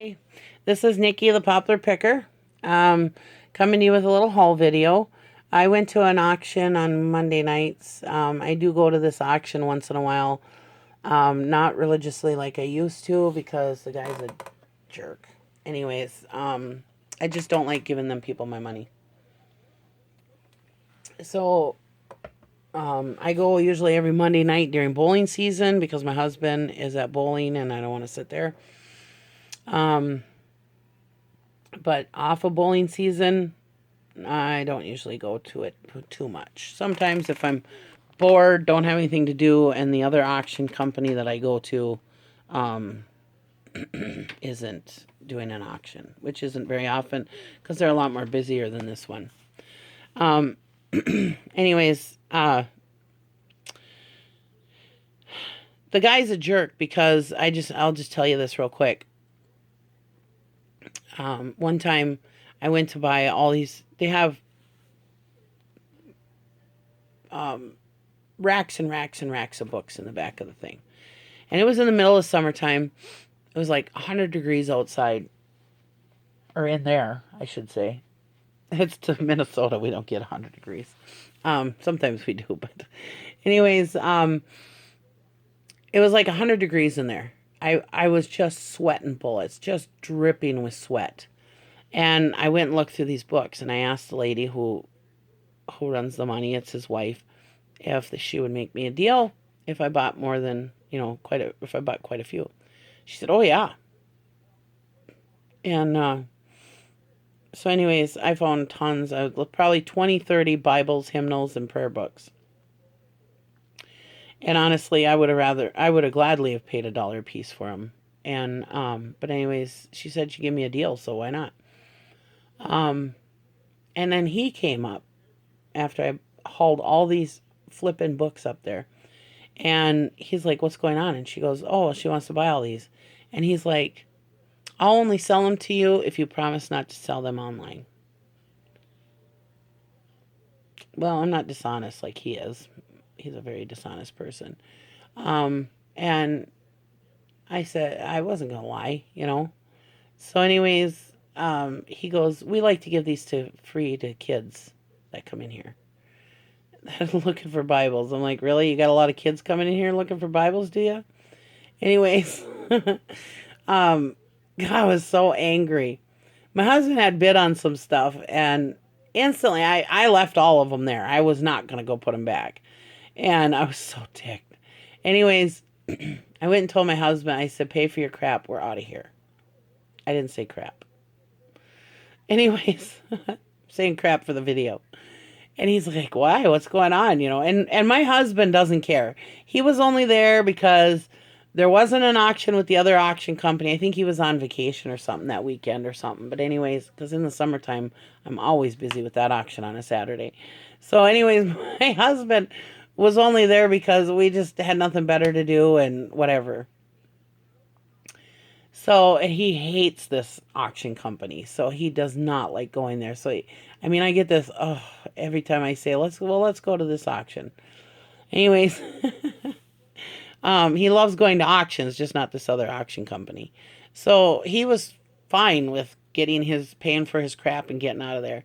Hey, this is Nikki the Poplar Picker, coming to you with a little haul video. I went to an auction on Monday nights. I do go to this auction once in a while, not religiously like I used to because the guy's a jerk. Anyways, I just don't like giving them people my money. So I go usually every Monday night during bowling season because my husband is at bowling and I don't want to sit there. Um, but off of bowling season, I don't usually go to it too much. Sometimes if I'm bored, don't have anything to do, and the other auction company that I go to um, isn't doing an auction, which isn't very often because they're a lot more busier than this one. Um, anyways, the guy's a jerk because I'll just tell you this real quick. One time I went to buy all these, they have um, racks and racks and racks of books in the back of the thing. And it was in the middle of summertime. It was like 100 degrees outside, or in there, I should say. It's to Minnesota. We don't get 100 degrees. Sometimes we do, but anyways, it was like 100 degrees in there. I was just sweating bullets, just dripping with sweat. And I went and looked through these books, and I asked the lady who runs the money, it's his wife, if she would make me a deal if I bought more than, if I bought quite a few. She said, "Oh yeah." And so, anyways, I found tons of probably 20, 30 Bibles, hymnals, and prayer books. And honestly, I would have gladly have paid $1 a piece for them. And but anyways, she said she'd give me a deal, so why not? Um, and then he came up after I hauled all these flippin' books up there, and he's like, "What's going on?" And she goes, "Oh, she wants to buy all these," and he's like, "I'll only sell them to you if you promise not to sell them online." Well, I'm not dishonest like he is. He's a very dishonest person. And I said I wasn't gonna lie. So, anyways, he goes, "We like to give these to free to kids that come in here that are looking for Bibles." I'm like, "Really? You got a lot of kids coming in here looking for Bibles, do you?" Anyways, um, I was so angry. My husband had bid on some stuff, and instantly I left all of them there. I was not gonna go put them back. And I was so ticked. Anyways, I went and told my husband, I said, "Pay for your crap. We're out of here." I didn't say crap. Anyways, saying crap for the video. And he's like, "Why? What's going on?" And my husband doesn't care. He was only there because there wasn't an auction with the other auction company. I think he was on vacation or something that weekend or something. But anyways, because in the summertime, I'm always busy with that auction on a Saturday. So anyways, my husband was only there because we just had nothing better to do and whatever. So he hates this auction company. So he does not like going there. I mean, I get this every time I say, let's go to this auction. Anyways, he loves going to auctions, just not this other auction company. So he was fine with paying for his crap and getting out of there.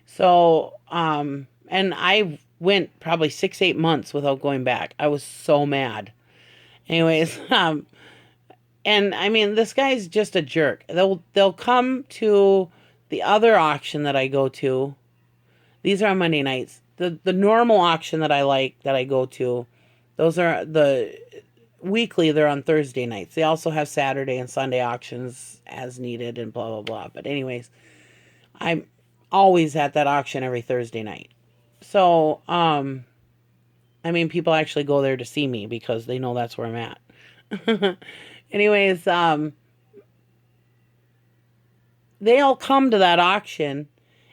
So, and I went probably 6, 8 months without going back. I was so mad. Anyways, and I mean, this guy's just a jerk. They'll come to the other auction that I go to. These are on Monday nights. The normal auction that I like that I go to, those are the weekly. They're on Thursday nights. They also have Saturday and Sunday auctions as needed and blah blah blah. But anyways, I'm always at that auction every Thursday night. So I mean, people actually go there to see me because they know that's where I'm at. Anyways, they all come to that auction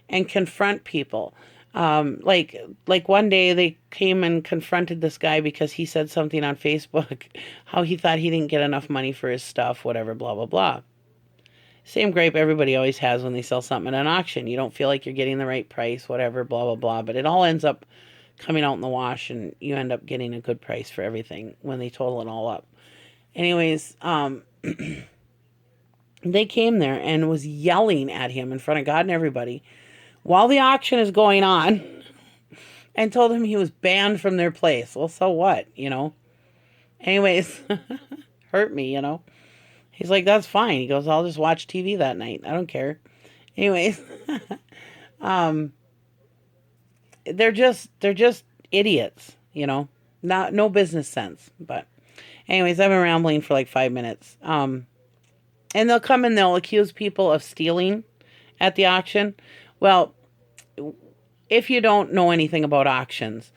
and confront people. Like one day they came and confronted this guy because he said something on Facebook, how he thought he didn't get enough money for his stuff, whatever, blah blah blah. Same gripe everybody always has when they sell something at an auction. You don't feel like you're getting the right price, whatever, blah blah blah. But it all ends up coming out in the wash, and you end up getting a good price for everything when they total it all up. Anyways, They came there and was yelling at him in front of God and everybody while the auction is going on and told him he was banned from their place. Well, so what, you know? Anyways, hurt me, you know? He's like, that's fine. He goes, I'll just watch TV that night. I don't care. Anyways, um, they're just idiots, you know? Not no business sense. But anyways, I've been rambling for like 5 minutes. And they'll come and they'll accuse people of stealing at the auction. Well, if you don't know anything about auctions,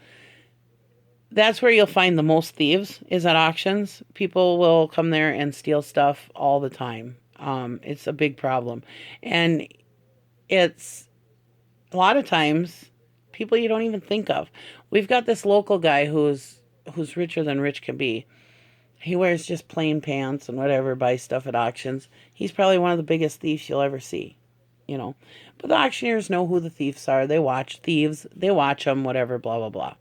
that's where you'll find the most thieves is at auctions. People will come there and steal stuff all the time. It's a big problem. And it's a lot of times people you don't even think of. We've got this local guy who's richer than rich can be. He wears just plain pants and whatever, buys stuff at auctions. He's probably one of the biggest thieves you'll ever see, you know. But the auctioneers know who the thieves are. They watch thieves. They watch them, whatever, blah, blah, blah.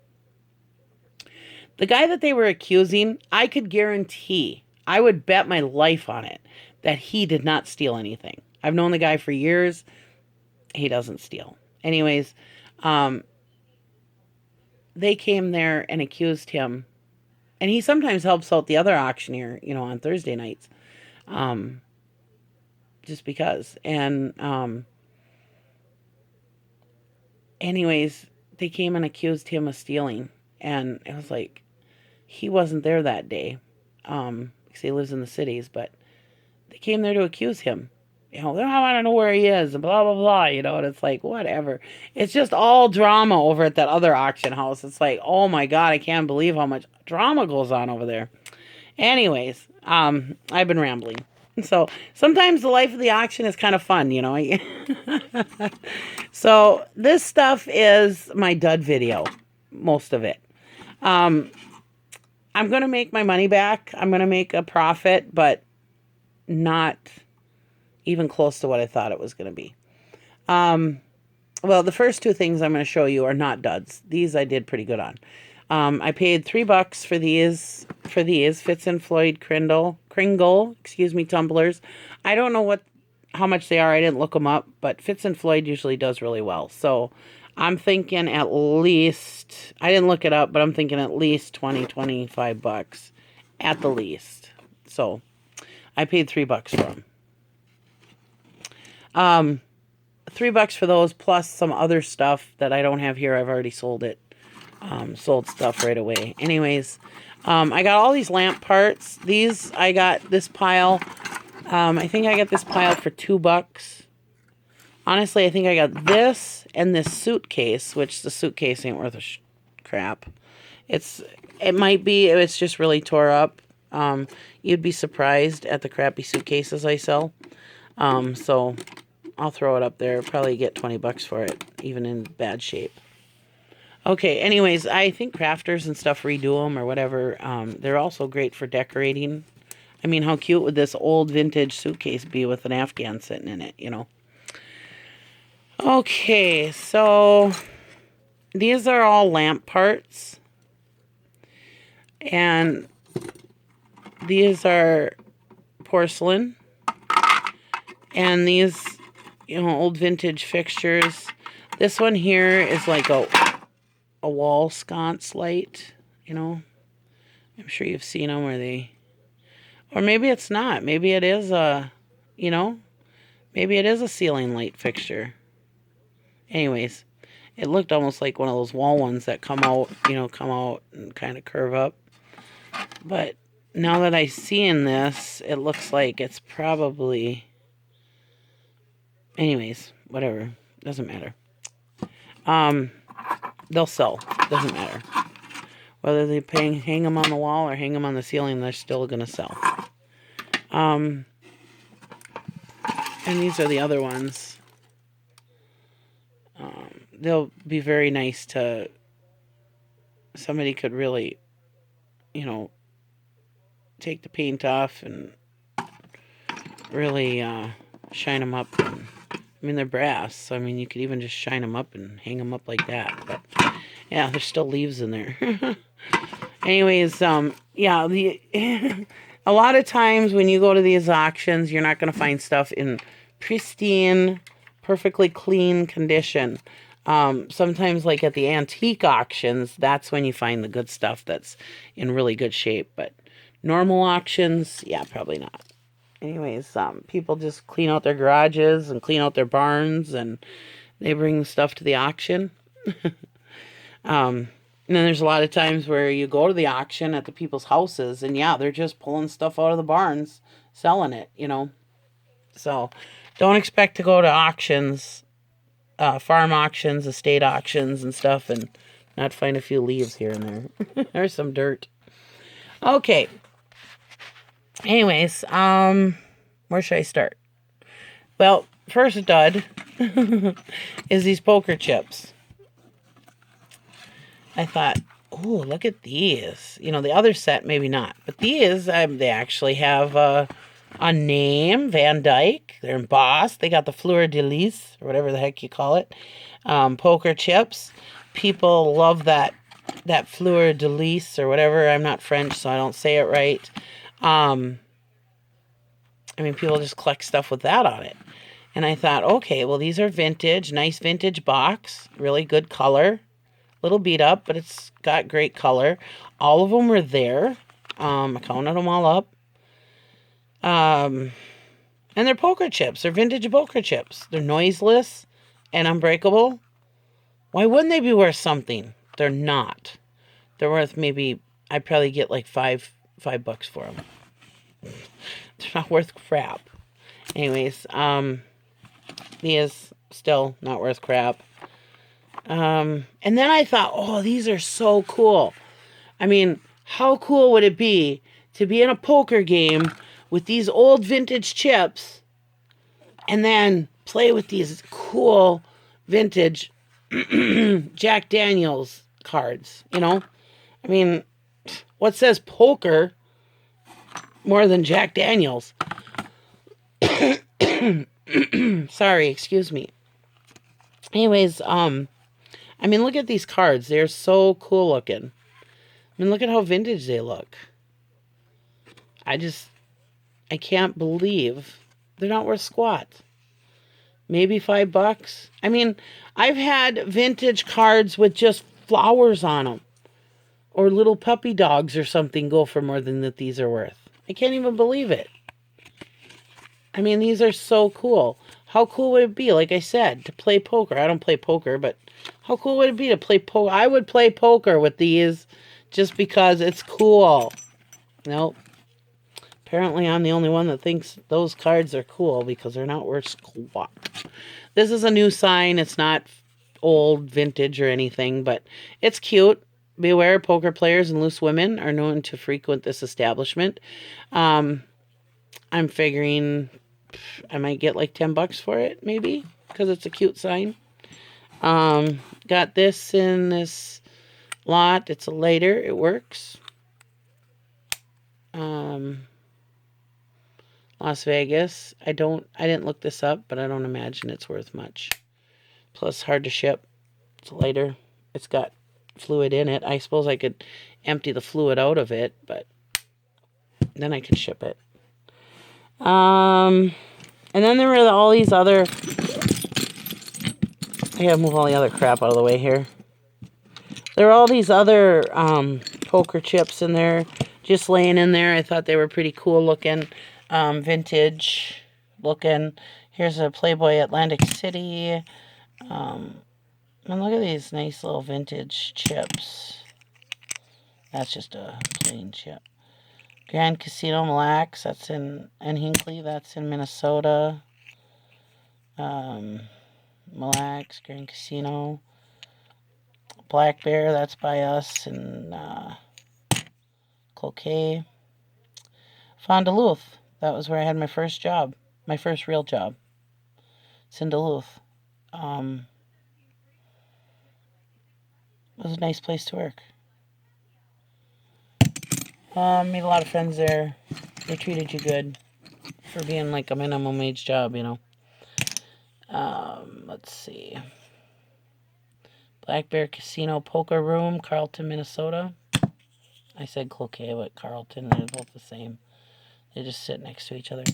The guy that they were accusing, I could guarantee, I would bet my life on it, that he did not steal anything. I've known the guy for years. He doesn't steal. Anyways, they came there and accused him. And he sometimes helps out the other auctioneer, you know, on Thursday nights. Just because. And anyways, they came and accused him of stealing. And it was like, he wasn't there that day. Because he lives in the cities. But they came there to accuse him. You know, I want to know where he is, and blah, blah, blah, you know, and it's like, whatever. It's just all drama over at that other auction house. It's like, oh my God, I can't believe how much drama goes on over there. Anyways, I've been rambling. So sometimes the life of the auction is kind of fun, you know. So this stuff is my dud video, most of it. I'm going to make my money back. I'm going to make a profit, but not even close to what I thought it was going to be. Well, the first two things I'm going to show you are not duds. These I did pretty good on. I paid $3 for these Fitz and Floyd Kringle, tumblers. I don't know how much they are. I didn't look them up, but Fitz and Floyd usually does really well. So I'm thinking at least, I didn't look it up, but I'm thinking at least $25 at the least. So I paid $3 for them. $3 for those plus some other stuff that I don't have here. I've already sold it. Sold stuff right away. Anyways, I got all these lamp parts. I got this pile. I think I got this pile for $2. Honestly, I think I got this and this suitcase, which the suitcase ain't worth a crap. It might be, it's just really tore up. You'd be surprised at the crappy suitcases I sell. So I'll throw it up there. Probably get $20 for it, even in bad shape. Okay, anyways, I think crafters and stuff redo them or whatever. They're also great for decorating. I mean, how cute would this old vintage suitcase be with an Afghan sitting in it, you know? Okay, so these are all lamp parts. And these are porcelain. And these, you know, old vintage fixtures. This one here is like a wall sconce light, you know. I'm sure you've seen them where they... Or maybe it's not. Maybe it is a, you know, maybe it is a ceiling light fixture. Anyways, it looked almost like one of those wall ones that come out, you know, and kind of curve up. But now that I see in this, it looks like it's probably... Anyways, whatever. Doesn't matter. They'll sell. Doesn't matter. Whether they hang them on the wall or hang them on the ceiling, they're still going to sell. And these are the other ones. They'll be very nice to... Somebody could really, you know, take the paint off and really shine them up. I mean, they're brass, so I mean, you could even just shine them up and hang them up like that. But yeah, there's still leaves in there. Anyways, yeah, A lot of times when you go to these auctions, you're not going to find stuff in pristine, perfectly clean condition. Sometimes, like at the antique auctions, that's when you find the good stuff that's in really good shape. But normal auctions, yeah, probably not. Anyways, people just clean out their garages and clean out their barns, and they bring stuff to the auction. And then there's a lot of times where you go to the auction at the people's houses, and yeah, they're just pulling stuff out of the barns, selling it, So don't expect to go to auctions, farm auctions, estate auctions, and stuff, and not find a few leaves here and there. There's some dirt. Okay. Anyways, where should I start? Well, first dud is these poker chips. I thought, oh, look at these. The other set, maybe not. But these, they actually have a name, Van Dyke. They're embossed. They got the Fleur de Lis, or whatever the heck you call it. Poker chips. People love that Fleur de Lis, or whatever. I'm not French, so I don't say it right. People just collect stuff with that on it. And I thought, okay, well, these are vintage. Nice vintage box. Really good color. Little beat up, but it's got great color. All of them were there. I counted them all up. And they're poker chips. They're vintage poker chips. They're noiseless and unbreakable. Why wouldn't they be worth something? They're not. They're worth maybe, I'd probably get like $5 for them. They're not worth crap. Anyways, these still not worth crap. And then I thought, oh, these are so cool. How cool would it be to be in a poker game with these old vintage chips and then play with these cool vintage Jack Daniels cards, what says poker more than Jack Daniels? Sorry, excuse me. Anyways, look at these cards. They're so cool looking. Look at how vintage they look. I can't believe they're not worth squat. Maybe $5. I've had vintage cards with just flowers on them, or little puppy dogs or something go for more than that these are worth. I can't even believe it. These are so cool. How cool would it be, like I said, to play poker? I don't play poker, but how cool would it be to play poker? I would play poker with these just because it's cool. Nope. Apparently, I'm the only one that thinks those cards are cool because they're not worth squat. This is a new sign. It's not old, vintage, or anything, but it's cute. Beware, poker players and loose women are known to frequent this establishment. I'm figuring I might get like $10 for it, maybe, because it's a cute sign. Got this in this lot. It's a lighter. It works. Las Vegas. I didn't look this up, but I don't imagine it's worth much. Plus, hard to ship. It's lighter. It's got fluid in it. I suppose I could empty the fluid out of it, but then I could ship it. And then there were all these other... I gotta move all the other crap out of the way here. There were all these other poker chips in there, just laying in there. I thought they were pretty cool looking, vintage looking. Here's a Playboy Atlantic City. And look at these nice little vintage chips. That's just a plain chip. Grand Casino Mille Lacs, that's in Hinckley, that's in Minnesota. Mille Lacs, Grand Casino. Black Bear, that's by us in Cloquet. Fond du Duluth, that was where I had my first job, my first real job. It's in Duluth. It was a nice place to work. Made a lot of friends there. They treated you good for being like a minimum wage job, Let's see. Black Bear Casino Poker Room, Carlton, Minnesota. I said Cloquet, but Carlton, they're both the same. They just sit next to each other.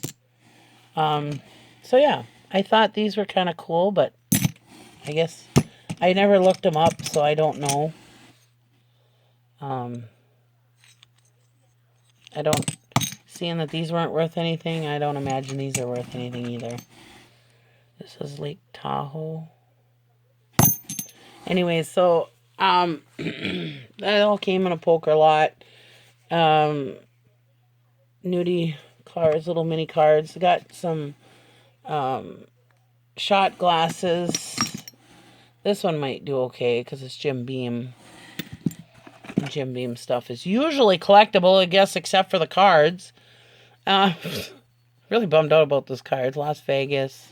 So yeah, I thought these were kind of cool, but I guess I never looked them up, so I don't know. I don't, seeing that these weren't worth anything, I don't imagine these are worth anything either. This is Lake Tahoe. Anyways, so, that all came in a poker lot. Nudie cards, little mini cards. Got some, shot glasses. This one might do okay because it's Jim Beam. Jim Beam stuff is usually collectible, I guess, except for the cards. Really bummed out about those cards. Las Vegas.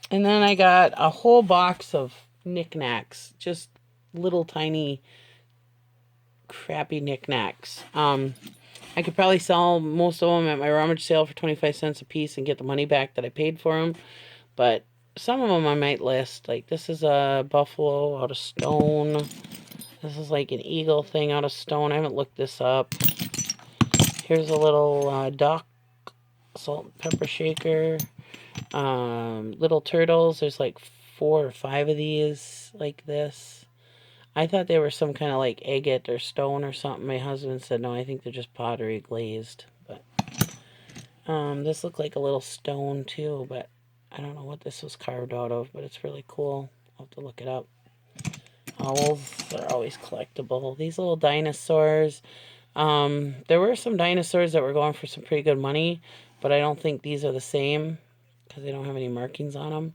And then I got a whole box of knickknacks. Just little tiny crappy knickknacks. I could probably sell most of them at my rummage sale for 25 cents a piece and get the money back that I paid for them. But some of them I might list. Like this is a buffalo out of stone. This is like an eagle thing out of stone. I haven't looked this up. Here's a little duck salt and pepper shaker. Little turtles. There's like 4 or 5 of these like this. I thought they were some kind of like agate or stone or something. My husband said, no, I think they're just pottery glazed. But this looked like a little stone too, but I don't know what this was carved out of, but it's really cool. I'll have to look it up. Owls are always collectible. These little dinosaurs. There were some dinosaurs that were going for some pretty good money, but I don't think these are the same because they don't have any markings on them.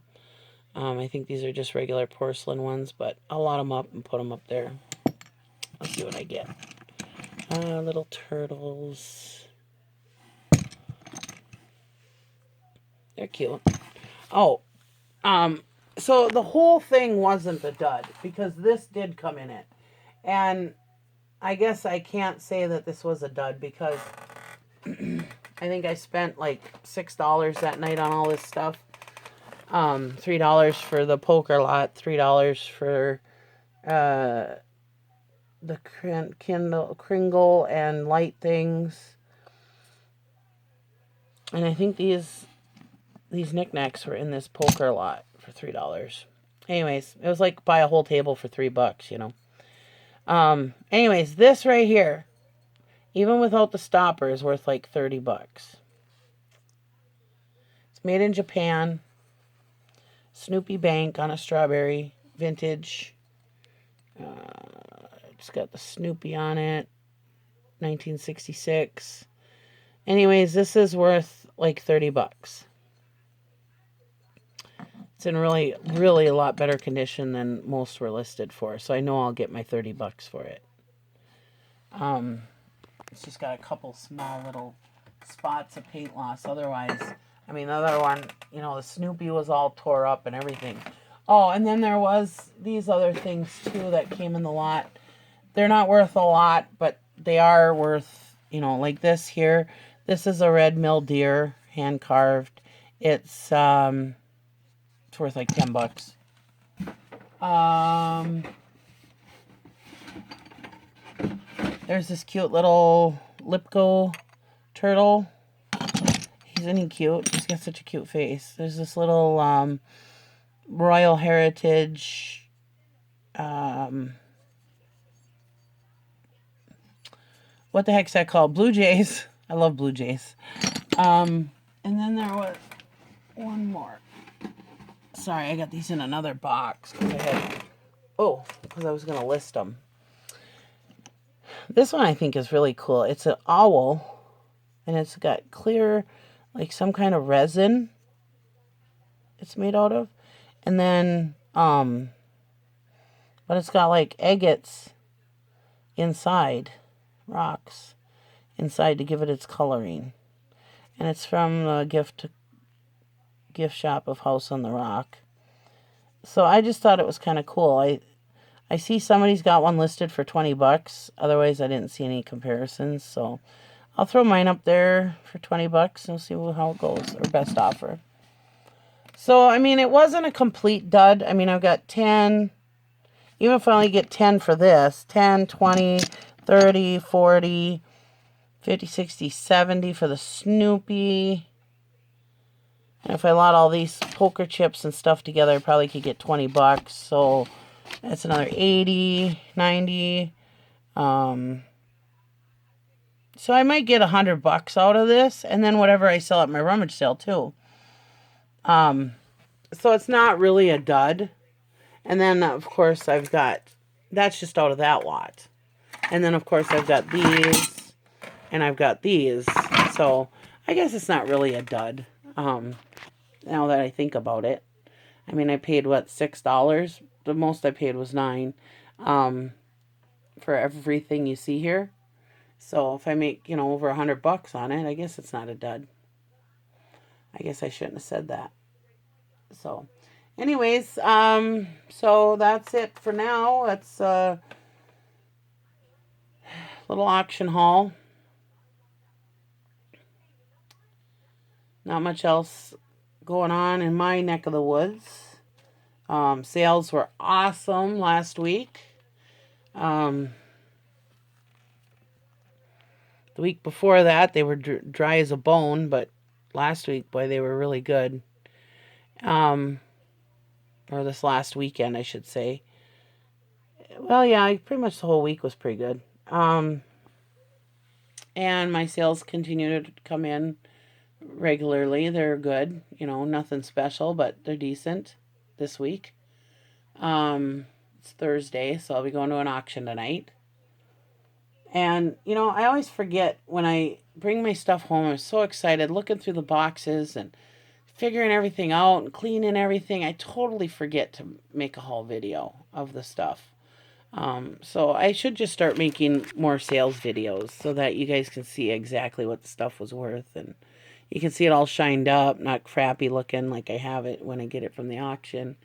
I think these are just regular porcelain ones, but I'll lot them up and put them up there. Let's see what I get. Little turtles. They're cute. Oh, so the whole thing wasn't a dud because this did come in it. And I guess I can't say that this was a dud because I think I spent like $6 that night on all this stuff. $3 for the poker lot, $3 for the Kringle and light things. And I think these knickknacks were in this poker lot for $3. Anyways, it was like buy a whole table for $3, you know. Anyways, this right here, even without the stopper, is worth like $30. It's made in Japan. Snoopy Bank on a strawberry, vintage. It's got the Snoopy on it, 1966. Anyways, this is worth like $30. It's in really, really a lot better condition than most were listed for, so I know I'll get my $30 for it. It's just got a couple small little spots of paint loss. Otherwise, I mean, the other one, you know, the Snoopy was all tore up and everything. Oh, and then there was these other things, too, that came in the lot. They're not worth a lot, but they are worth, you know, like this here. This is a red mill deer, hand-carved. It's worth like $10. There's this cute little Lipko turtle. Isn't he cute? He's got such a cute face. There's this little Royal Heritage what the heck's that called? Blue Jays. I love Blue Jays. And then there was one more. Sorry, I got these in another box because I was going to list them. This one I think is really cool. It's an owl, and it's got clear, like some kind of resin it's made out of. And then, but it's got like agates inside, rocks inside to give it its coloring. And it's from the gift shop of House on the Rock. So I just thought it was kind of cool. I see somebody's got one listed for $20. Otherwise, I didn't see any comparisons. So I'll throw mine up there for $20 and we'll see how it goes, or best offer. So, I mean, it wasn't a complete dud. I mean, I've got 10. Even if I only get 10 for this, 10, 20, 30, 40, 50, 60, 70 for the Snoopy. And if I lot all these poker chips and stuff together, I probably could get 20 bucks. So that's another 80, 90. So I might get 100 bucks out of this, and then whatever I sell at my rummage sale too. So it's not really a dud. And then of course I've got, that's just out of that lot. And then of course I've got these, and I've got these. So I guess it's not really a dud. Now that I think about it. I mean, I paid what, $6? The most I paid was $9. For everything you see here. So if I make, over 100 bucks on it, I guess it's not a dud. I guess I shouldn't have said that. So, anyways, so that's it for now. That's a little auction haul. Not much else going on in my neck of the woods. Sales were awesome last week. The week before that, they were dry as a bone, but last week, boy, they were really good. Or this last weekend, I should say. Well, yeah, pretty much the whole week was pretty good. And my sales continue to come in regularly. They're good, nothing special, but they're decent this week. It's Thursday, so I'll be going to an auction tonight. And, I always forget when I bring my stuff home. I'm so excited looking through the boxes and figuring everything out and cleaning everything. I totally forget to make a haul video of the stuff. So I should just start making more sales videos so that you guys can see exactly what the stuff was worth. And you can see it all shined up, not crappy looking like I have it when I get it from the auction.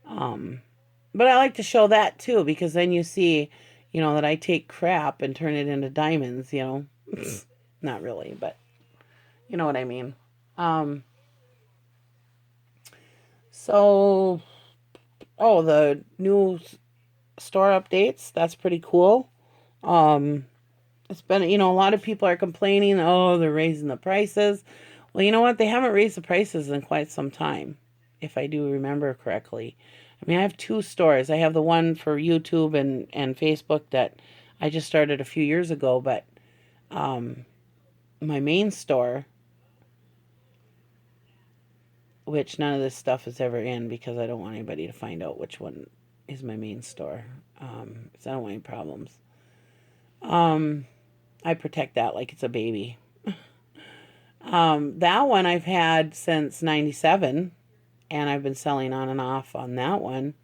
But I like to show that too, because then you see, that I take crap and turn it into diamonds, Not really, but you know what I mean. So, the new store updates, that's pretty cool. It's been, a lot of people are complaining, they're raising the prices. Well, you know what? They haven't raised the prices in quite some time, if I do remember correctly. I mean, I have two stores. I have the one for YouTube and Facebook that I just started a few years ago, but my main store, which none of this stuff is ever in because I don't want anybody to find out which one is my main store. So I don't want any problems. I protect that like it's a baby. That one I've had since 97. And I've been selling on and off on that one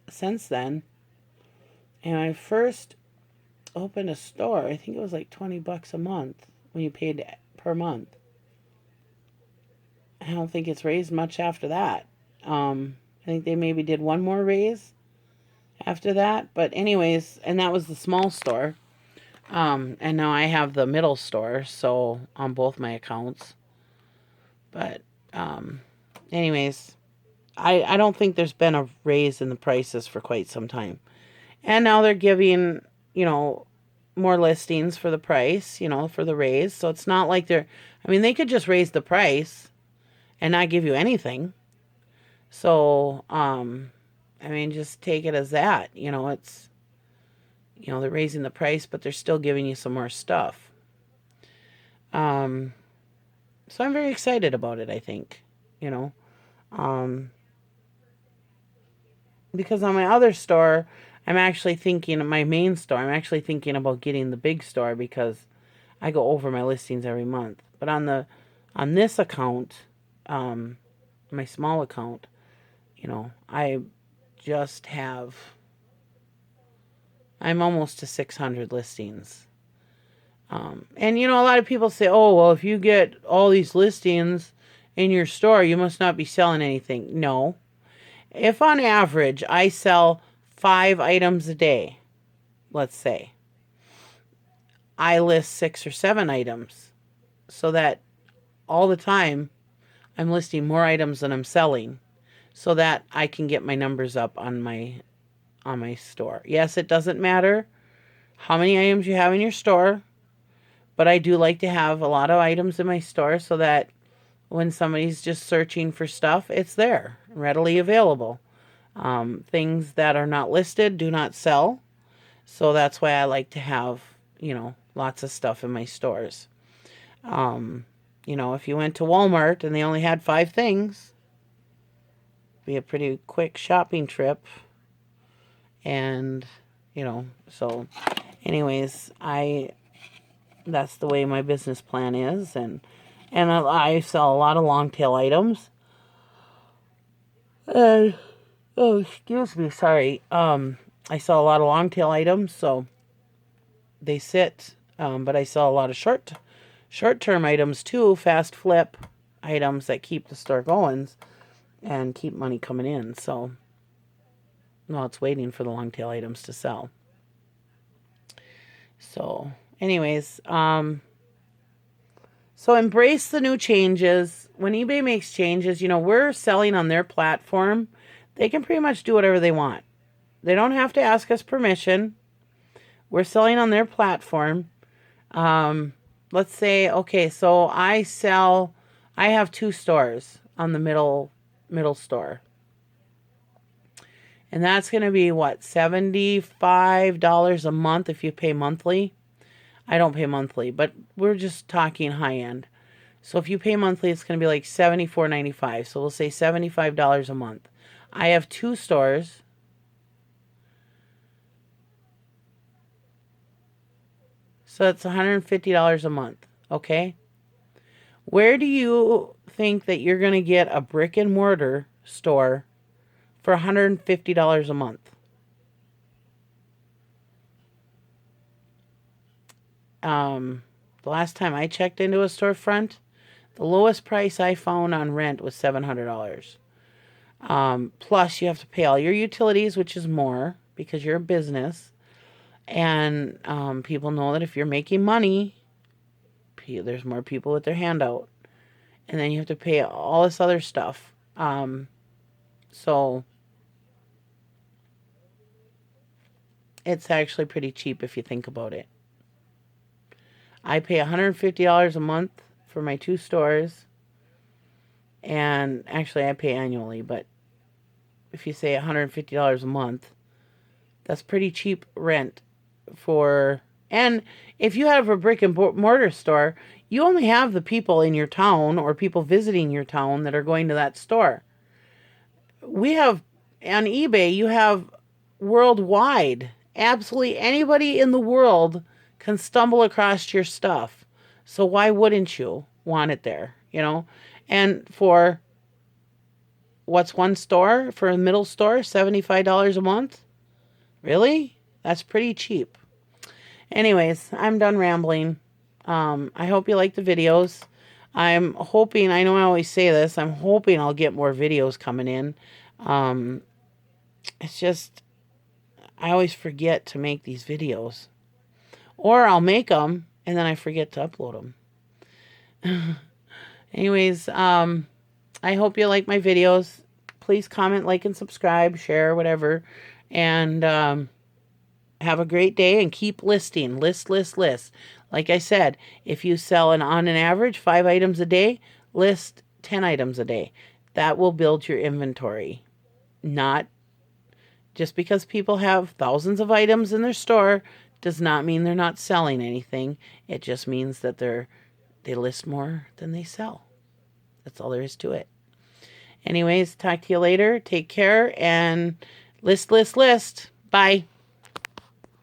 since then. And I first opened a store, I think it was like 20 bucks a month when you paid per month. I don't think it's raised much after that. I think they maybe did one more raise after that. But anyways, and that was the small store. And now I have the middle store, so on both my accounts. But anyways, I don't think there's been a raise in the prices for quite some time. And now they're giving, more listings for the price, for the raise. So it's not like they could just raise the price and not give you anything. So, just take it as that, it's, they're raising the price, but they're still giving you some more stuff. So I'm very excited about it, I think, because on my other store, I'm actually thinking, my main store, I'm actually thinking about getting the big store because I go over my listings every month. But on this account, my small account, I just have, I'm almost to 600 listings. And, a lot of people say, oh, well, if you get all these listings in your store, you must not be selling anything. No. If on average I sell 5 items a day, let's say, I list 6 or 7 items so that all the time I'm listing more items than I'm selling so that I can get my numbers up on my store. Yes, it doesn't matter how many items you have in your store. But I do like to have a lot of items in my store so that when somebody's just searching for stuff, it's there, readily available. Things that are not listed do not sell. So that's why I like to have, lots of stuff in my stores. If you went to Walmart and they only had 5 things, it'd be a pretty quick shopping trip. And, so anyways, that's the way my business plan is. And I sell a lot of long tail items. And, oh, excuse me, sorry. I sell a lot of long tail items, so they sit. But I sell a lot of short-term items too, fast flip items that keep the store going and keep money coming in. So, well, it's waiting for the long tail items to sell. So, anyways, so embrace the new changes. When eBay makes changes, we're selling on their platform. They can pretty much do whatever they want. They don't have to ask us permission. We're selling on their platform. Let's say, okay, so I have 2 stores on the middle store. And that's going to be what, $75 a month if you pay monthly. I don't pay monthly, but we're just talking high end. So if you pay monthly, it's going to be like $74.95. So we'll say $75 a month. I have 2 stores. So that's $150 a month, okay? Where do you think that you're going to get a brick and mortar store for $150 a month? The last time I checked into a storefront, the lowest price I found on rent was $700. Plus, you have to pay all your utilities, which is more because you're a business. And people know that if you're making money, there's more people with their hand out. And then you have to pay all this other stuff. So it's actually pretty cheap if you think about it. I pay $150 a month for my 2 stores. And actually, I pay annually. But if you say $150 a month, that's pretty cheap rent for... And if you have a brick and mortar store, you only have the people in your town or people visiting your town that are going to that store. We have, on eBay, you have worldwide. Absolutely anybody in the world can stumble across your stuff. So why wouldn't you want it there, And for, what's one store? For a middle store, $75 a month? Really? That's pretty cheap. Anyways, I'm done rambling. I hope you like the videos. I'm hoping, I know I always say this, I'm hoping I'll get more videos coming in. It's just, I always forget to make these videos. Or I'll make them, and then I forget to upload them. Anyways, I hope you like my videos. Please comment, like, and subscribe, share, whatever. And have a great day and keep listing. List. Like I said, if you sell on an average 5 items a day, list 10 items a day. That will build your inventory. Not just because people have thousands of items in their store does not mean they're not selling anything. It just means that they list more than they sell. That's all there is to it. Anyways, talk to you later. Take care and list. Bye.